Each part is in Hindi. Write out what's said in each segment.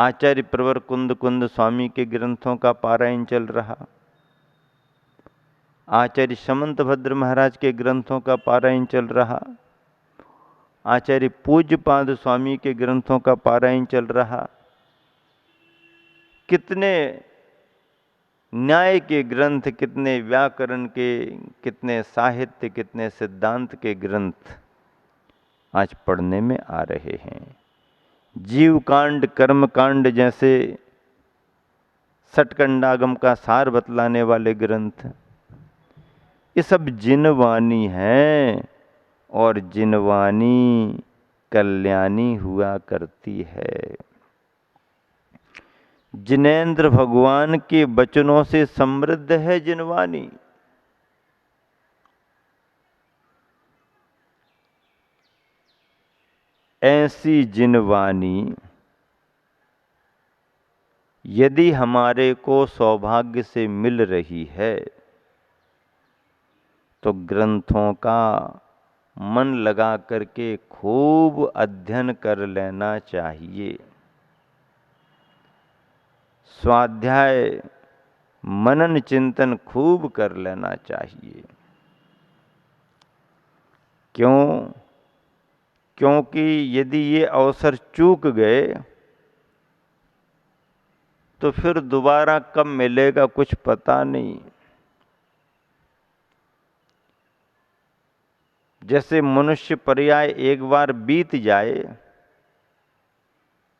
आचार्य प्रवर कुंद कुंद स्वामी के ग्रंथों का पारायण चल रहा, आचार्य समंत भद्र महाराज के ग्रंथों का पारायण चल रहा, आचार्य पूज्यपाद स्वामी के ग्रंथों का पारायण चल रहा। कितने न्याय के ग्रंथ, कितने व्याकरण के, कितने साहित्य, कितने सिद्धांत के ग्रंथ आज पढ़ने में आ रहे हैं। जीव कांड, कर्म कांड जैसे सटकंडागम का सार बतलाने वाले ग्रंथ, ये सब जिनवानी है और जिनवानी कल्याणी हुआ करती है। जिनेंद्र भगवान के वचनों से समृद्ध है जिनवानी। ऐसी जिनवानी यदि हमारे को सौभाग्य से मिल रही है तो ग्रंथों का मन लगा करके खूब अध्ययन कर लेना चाहिए। स्वाध्याय मनन चिंतन खूब कर लेना चाहिए। क्योंकि यदि ये अवसर चूक गए तो फिर दोबारा कब मिलेगा कुछ पता नहीं। जैसे मनुष्य पर्याय एक बार बीत जाए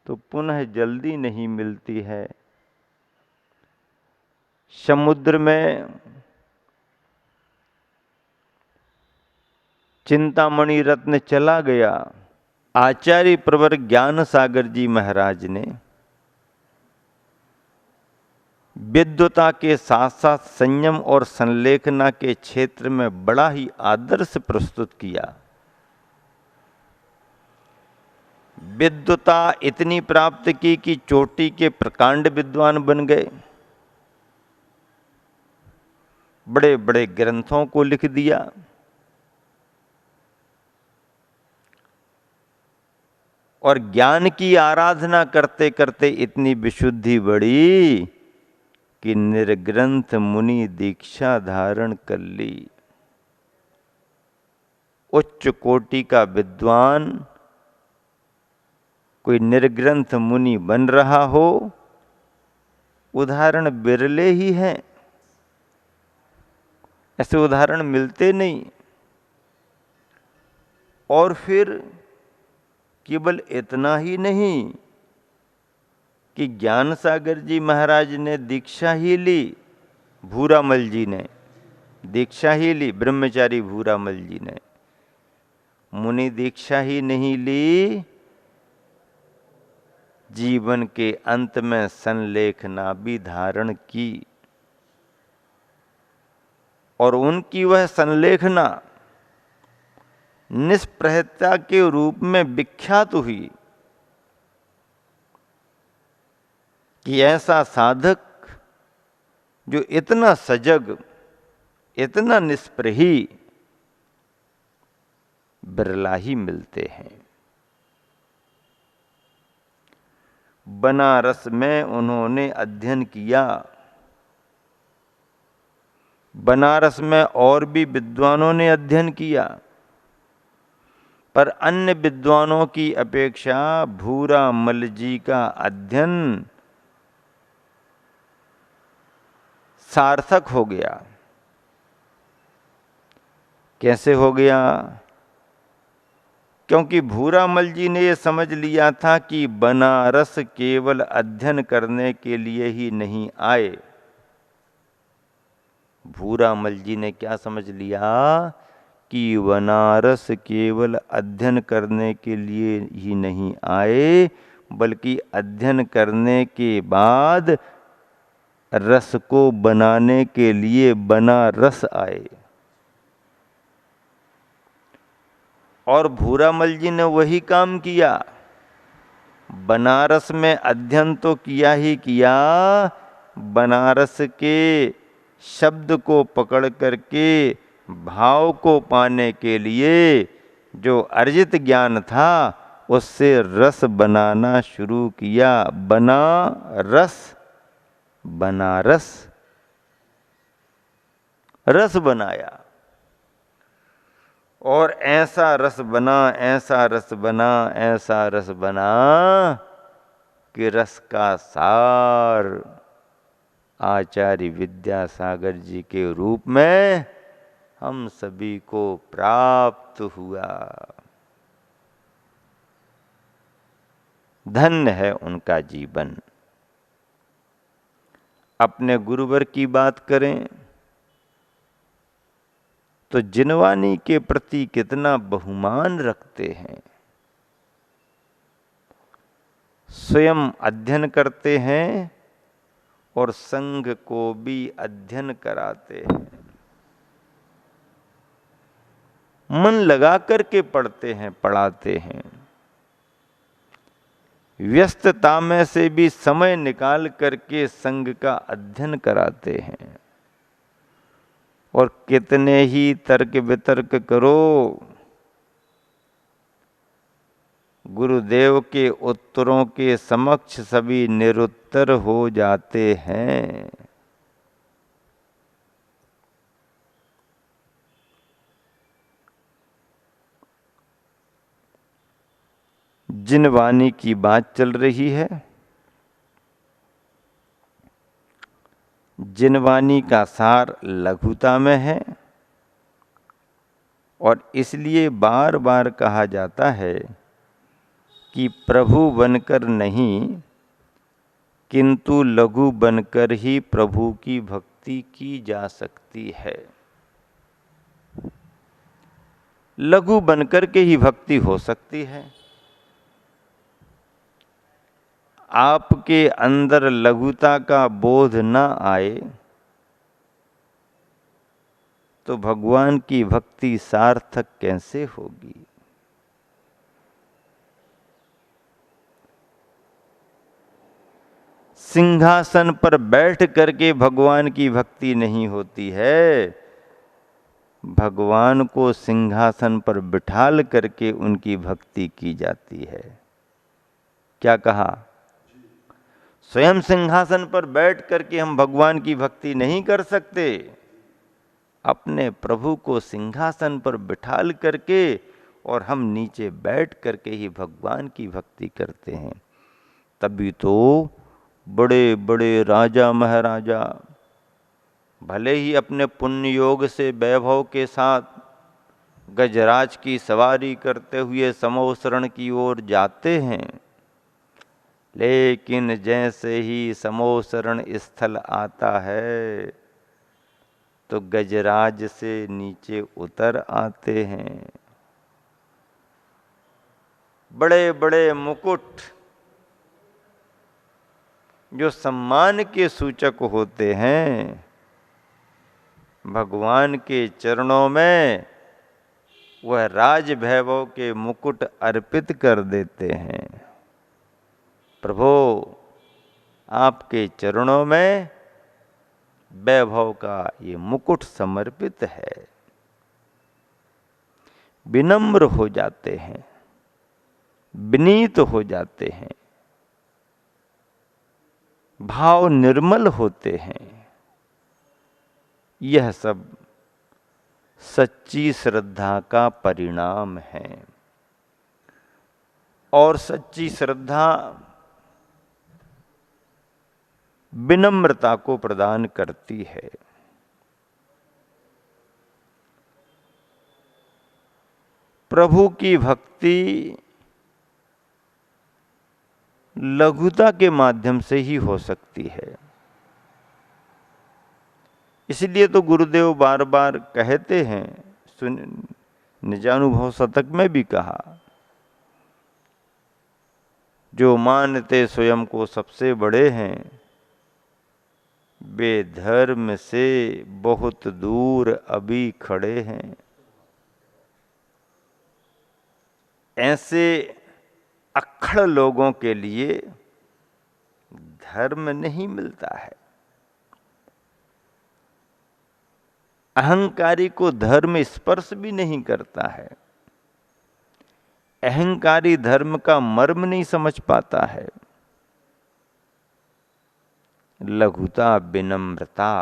तो पुनः जल्दी नहीं मिलती है। समुद्र में चिंतामणि रत्न चला गया। आचार्य प्रवर ज्ञान सागर जी महाराज ने विद्वता के साथ साथ संयम और संलेखना के क्षेत्र में बड़ा ही आदर्श प्रस्तुत किया। विद्वता इतनी प्राप्त की कि चोटी के प्रकांड विद्वान बन गए, बड़े बड़े ग्रंथों को लिख दिया। और ज्ञान की आराधना करते करते इतनी विशुद्धि बढ़ी कि निर्ग्रंथ मुनि दीक्षा धारण कर ली। उच्च कोटि का विद्वान कोई निर्ग्रंथ मुनि बन रहा हो, उदाहरण बिरले ही हैं। ऐसे उदाहरण मिलते नहीं। और फिर केवल इतना ही नहीं कि ज्ञान सागर जी महाराज ने दीक्षा ही ली, भूरामल जी ने दीक्षा ही ली, ब्रह्मचारी भूरामल जी ने मुनि दीक्षा ही नहीं ली, जीवन के अंत में संलेखना भी धारण की। और उनकी वह संलेखना निष्प्रहता के रूप में विख्यात हुई कि ऐसा साधक जो इतना सजग, इतना निष्प्रही, बिरला ही मिलते हैं। बनारस में उन्होंने अध्ययन किया। बनारस में और भी विद्वानों ने अध्ययन किया, पर अन्य विद्वानों की अपेक्षा भूरामल जी का अध्ययन सार्थक हो गया। कैसे हो गया? क्योंकि भूरामल जी ने यह समझ लिया था कि बनारस केवल अध्ययन करने के लिए ही नहीं आए। भूरामल जी ने क्या समझ लिया कि बनारस केवल अध्ययन करने के लिए ही नहीं आए, बल्कि अध्ययन करने के बाद रस को बनाने के लिए बनारस आए। और भूरामल जी ने वही काम किया। बनारस में अध्ययन तो किया ही किया, बनारस के शब्द को पकड़ करके भाव को पाने के लिए जो अर्जित ज्ञान था उससे रस बनाना शुरू किया। बना रस, बनारस, रस बनाया। और ऐसा रस बना, ऐसा रस बना, ऐसा रस बना कि रस का सार आचार्य विद्यासागर जी के रूप में हम सभी को प्राप्त हुआ। धन्य है उनका जीवन। अपने गुरुवर की बात करें तो जिनवानी के प्रति कितना बहुमान रखते हैं। स्वयं अध्ययन करते हैं और संघ को भी अध्ययन कराते हैं। मन लगा करके पढ़ते हैं, पढ़ाते हैं। व्यस्तता में से भी समय निकाल करके संघ का अध्ययन कराते हैं। और कितने ही तर्क वितर्क करो, गुरुदेव के उत्तरों के समक्ष सभी निरुत्तर हो जाते हैं। जिनवानी की बात चल रही है, जिनवानी का सार लघुता में है और इसलिए बार बार कहा जाता है कि प्रभु बनकर नहीं किंतु लघु बनकर ही प्रभु की भक्ति की जा सकती है। लघु बनकर के ही भक्ति हो सकती है। आपके अंदर लघुता का बोध न आए तो भगवान की भक्ति सार्थक कैसे होगी। सिंहासन पर बैठ करके भगवान की भक्ति नहीं होती है, भगवान को सिंहासन पर बिठाल करके उनकी भक्ति की जाती है। क्या कहा? स्वयं सिंहासन पर बैठ करके हम भगवान की भक्ति नहीं कर सकते। अपने प्रभु को सिंहासन पर बिठाल करके और हम नीचे बैठ करके ही भगवान की भक्ति करते हैं। तभी तो बड़े बड़े राजा महाराजा भले ही अपने पुण्य योग से वैभव के साथ गजराज की सवारी करते हुए समोसरण की ओर जाते हैं, लेकिन जैसे ही समोसरण स्थल आता है तो गजराज से नीचे उतर आते हैं। बड़े बड़े मुकुट जो सम्मान के सूचक होते हैं, भगवान के चरणों में वह राज वैभव के मुकुट अर्पित कर देते हैं। प्रभु, आपके चरणों में वैभव का ये मुकुट समर्पित है। विनम्र हो जाते हैं, विनीत हो जाते हैं, भाव निर्मल होते हैं। यह सब सच्ची श्रद्धा का परिणाम है। और सच्ची श्रद्धा विनम्रता को प्रदान करती है। प्रभु की भक्ति लघुता के माध्यम से ही हो सकती है। इसलिए तो गुरुदेव बार बार कहते हैं, निजानुभव शतक में भी कहा, जो मानते स्वयं को सबसे बड़े हैं वे धर्म से बहुत दूर अभी खड़े हैं। ऐसे अक्खड़ लोगों के लिए धर्म नहीं मिलता है। अहंकारी को धर्म स्पर्श भी नहीं करता है। अहंकारी धर्म का मर्म नहीं समझ पाता है। लघुता, विनम्रता,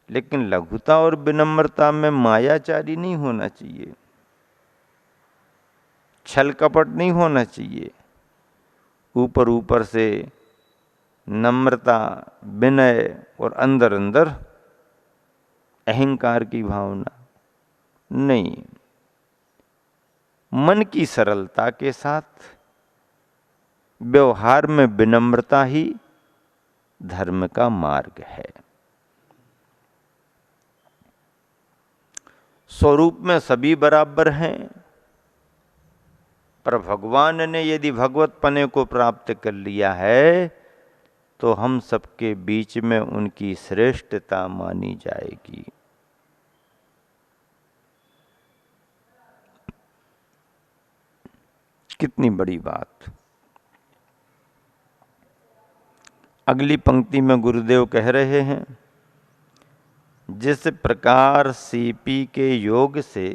लेकिन लघुता और विनम्रता में मायाचारी नहीं होना चाहिए, छल कपट नहीं होना चाहिए। ऊपर ऊपर से नम्रता, विनय और अंदर अंदर अहंकार की भावना नहीं। मन की सरलता के साथ व्यवहार में विनम्रता ही धर्म का मार्ग है। स्वरूप में सभी बराबर हैं, पर भगवान ने यदि भगवत पने को प्राप्त कर लिया है तो हम सबके बीच में उनकी श्रेष्ठता मानी जाएगी। कितनी बड़ी बात। अगली पंक्ति में गुरुदेव कह रहे हैं, जिस प्रकार सीपी के योग से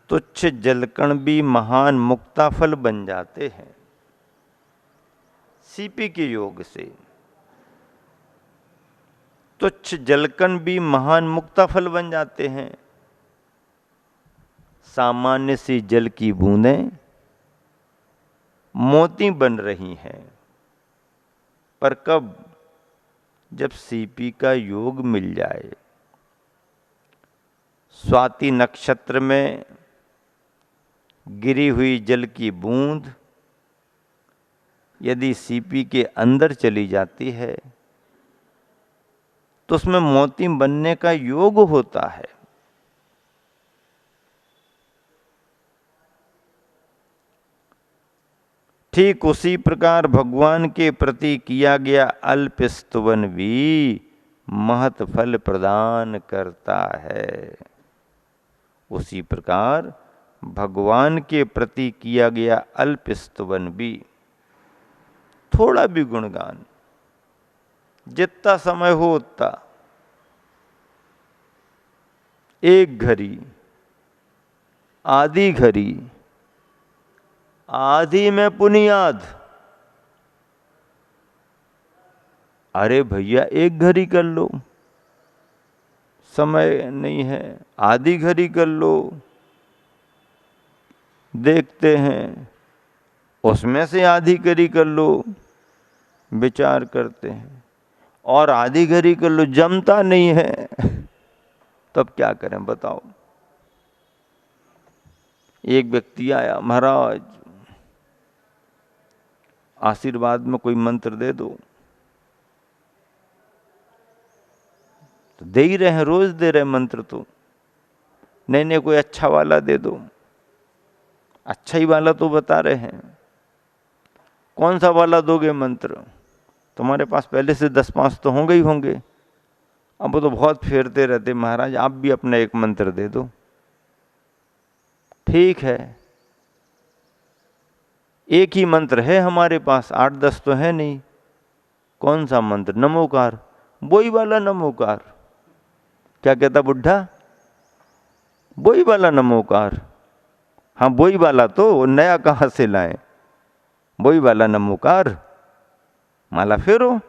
तुच्छ जलकण भी महान मुक्ताफल बन जाते हैं। सीपी के योग से तुच्छ जलकण भी महान मुक्ताफल बन जाते हैं। सामान्य सी जल की बूंदें मोती बन रही हैं, पर कब? जब सीपी का योग मिल जाए। स्वाति नक्षत्र में गिरी हुई जल की बूंद यदि सीपी के अंदर चली जाती है तो उसमें मोती बनने का योग होता है। ठीक उसी प्रकार भगवान के प्रति किया गया अल्प स्तुवन भी महत फल प्रदान करता है। उसी प्रकार भगवान के प्रति किया गया अल्प स्तुवन भी, थोड़ा भी गुणगान, जितना समय हो उतना, एक घड़ी, आधी घड़ी, आधी में पुनियाद। अरे भैया एक घड़ी कर लो, समय नहीं है, आधी घड़ी कर लो, देखते हैं, उसमें से आधी घड़ी कर लो, विचार करते हैं, और आधी घड़ी कर लो, जमता नहीं है, तब क्या करें बताओ। एक व्यक्ति आया, महाराज आशीर्वाद में कोई मंत्र दे दो। तो दे ही रहे हैं, रोज दे रहे मंत्र तो। नहीं कोई अच्छा वाला दे दो। अच्छा ही वाला तो बता रहे हैं। कौन सा वाला दोगे मंत्र? तुम्हारे पास पहले से 10-5 तो होंगे ही होंगे। अब वो तो बहुत फेरते रहते, महाराज आप भी अपना एक मंत्र दे दो। ठीक है, एक ही मंत्र है हमारे पास, 8-10 तो है नहीं। कौन सा मंत्र? नमोकार। वही वाला नमोकार। क्या कहता बुढ़ा? वही वाला नमोकार। हाँ वही वाला, तो नया कहाँ से लाएं? वही वाला नमोकार। माला फेरो,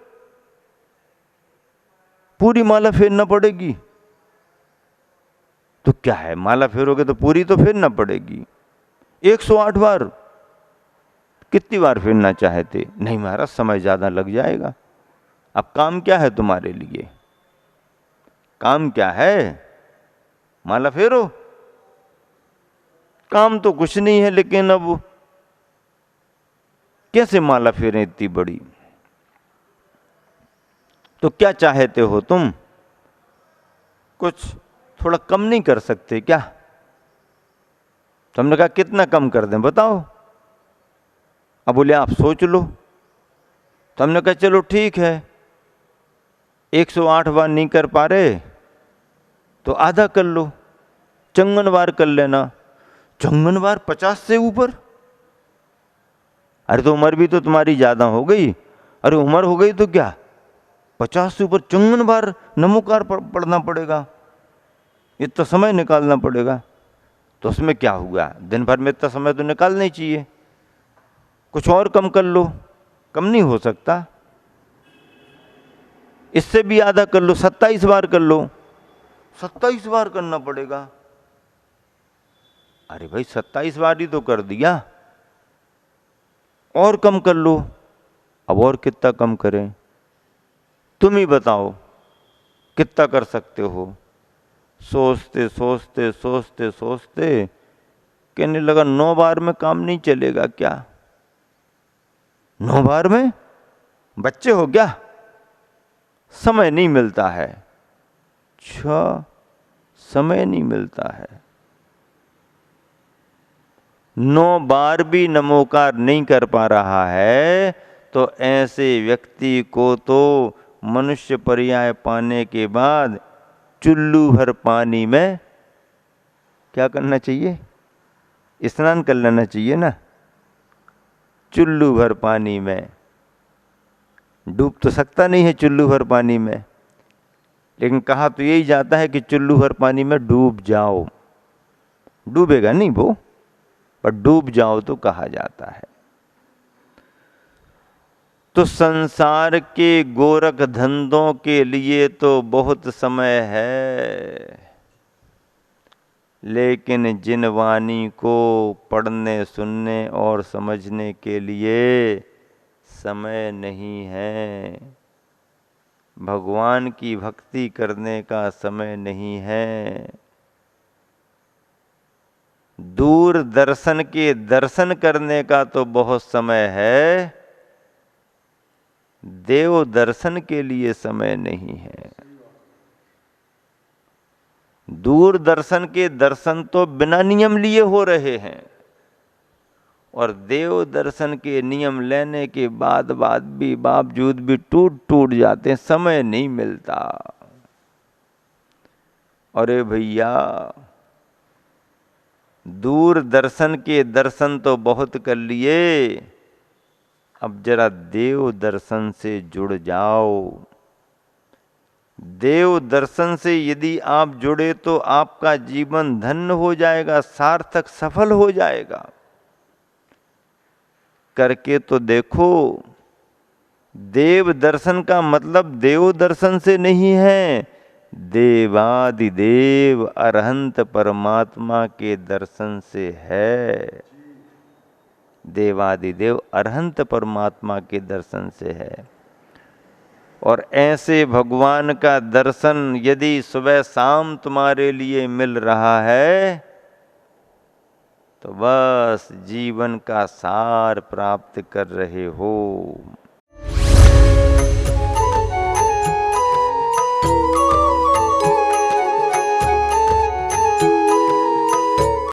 पूरी माला फेरना पड़ेगी। तो क्या है, माला फेरोगे तो पूरी तो फेरना पड़ेगी। 108 बार। कितनी बार फेरना चाहते? नहीं महाराज समय ज्यादा लग जाएगा। अब काम क्या है तुम्हारे लिए? काम क्या है? माला फेरो। काम तो कुछ नहीं है, लेकिन अब कैसे माला फेरें इतनी बड़ी? तो क्या चाहते हो तुम? कुछ थोड़ा कम नहीं कर सकते क्या? तुमने कहा कितना कम कर दें बताओ। अब बोले आप सोच लो। तो हमने कहा चलो ठीक है, 108 बार नहीं कर पा रहे तो आधा कर लो, चंगन बार कर लेना। चंगन बार 50 से ऊपर? अरे तो उम्र भी तो तुम्हारी ज्यादा हो गई। अरे उम्र हो गई तो क्या, 50 से ऊपर चंगन बार नमोकार पढ़ना पड़ेगा, इतना समय निकालना पड़ेगा। तो उसमें क्या हुआ, दिन भर में इतना समय तो निकालना ही चाहिए। कुछ और कम कर लो, कम नहीं हो सकता, इससे भी आधा कर लो, 27 बार कर लो। 27 बार करना पड़ेगा। अरे भाई 27 बार ही तो कर दिया, और कम कर लो। अब और कितना कम करें, तुम ही बताओ कितना कर सकते हो। सोचते सोचते सोचते सोचते कहने लगा 9 बार में काम नहीं चलेगा क्या? 9 बार में? बच्चे हो क्या? समय नहीं मिलता है। अच्छा, समय नहीं मिलता है। 9 बार भी नमोकार नहीं कर पा रहा है, तो ऐसे व्यक्ति को तो मनुष्य पर्याय पाने के बाद चुल्लू भर पानी में क्या करना चाहिए? स्नान कर लेना चाहिए ना। चुल्लू भर पानी में डूब तो सकता नहीं है, चुल्लू भर पानी में, लेकिन कहा तो यही जाता है कि चुल्लू भर पानी में डूब जाओ। डूबेगा नहीं वो, पर डूब जाओ तो कहा जाता है। तो संसार के गोरख धंधों के लिए तो बहुत समय है, लेकिन जिन वाणी को पढ़ने सुनने और समझने के लिए समय नहीं है, भगवान की भक्ति करने का समय नहीं है, दूरदर्शन के दर्शन करने का तो बहुत समय है, देव दर्शन के लिए समय नहीं है। दूरदर्शन के दर्शन तो बिना नियम लिए हो रहे हैं, और देव दर्शन के नियम लेने के बावजूद भी टूट टूट जाते हैं, समय नहीं मिलता। अरे भैया, दूरदर्शन के दर्शन तो बहुत कर लिए, अब जरा देव दर्शन से जुड़ जाओ। देव दर्शन से यदि आप जुड़े तो आपका जीवन धन्य हो जाएगा, सार्थक सफल हो जाएगा। करके तो देखो। देव दर्शन का मतलब देव दर्शन से नहीं है, देवादिदेव अरहंत परमात्मा के दर्शन से है। देवादिदेव अरहंत परमात्मा के दर्शन से है। और ऐसे भगवान का दर्शन यदि सुबह शाम तुम्हारे लिए मिल रहा है, तो बस जीवन का सार प्राप्त कर रहे हो।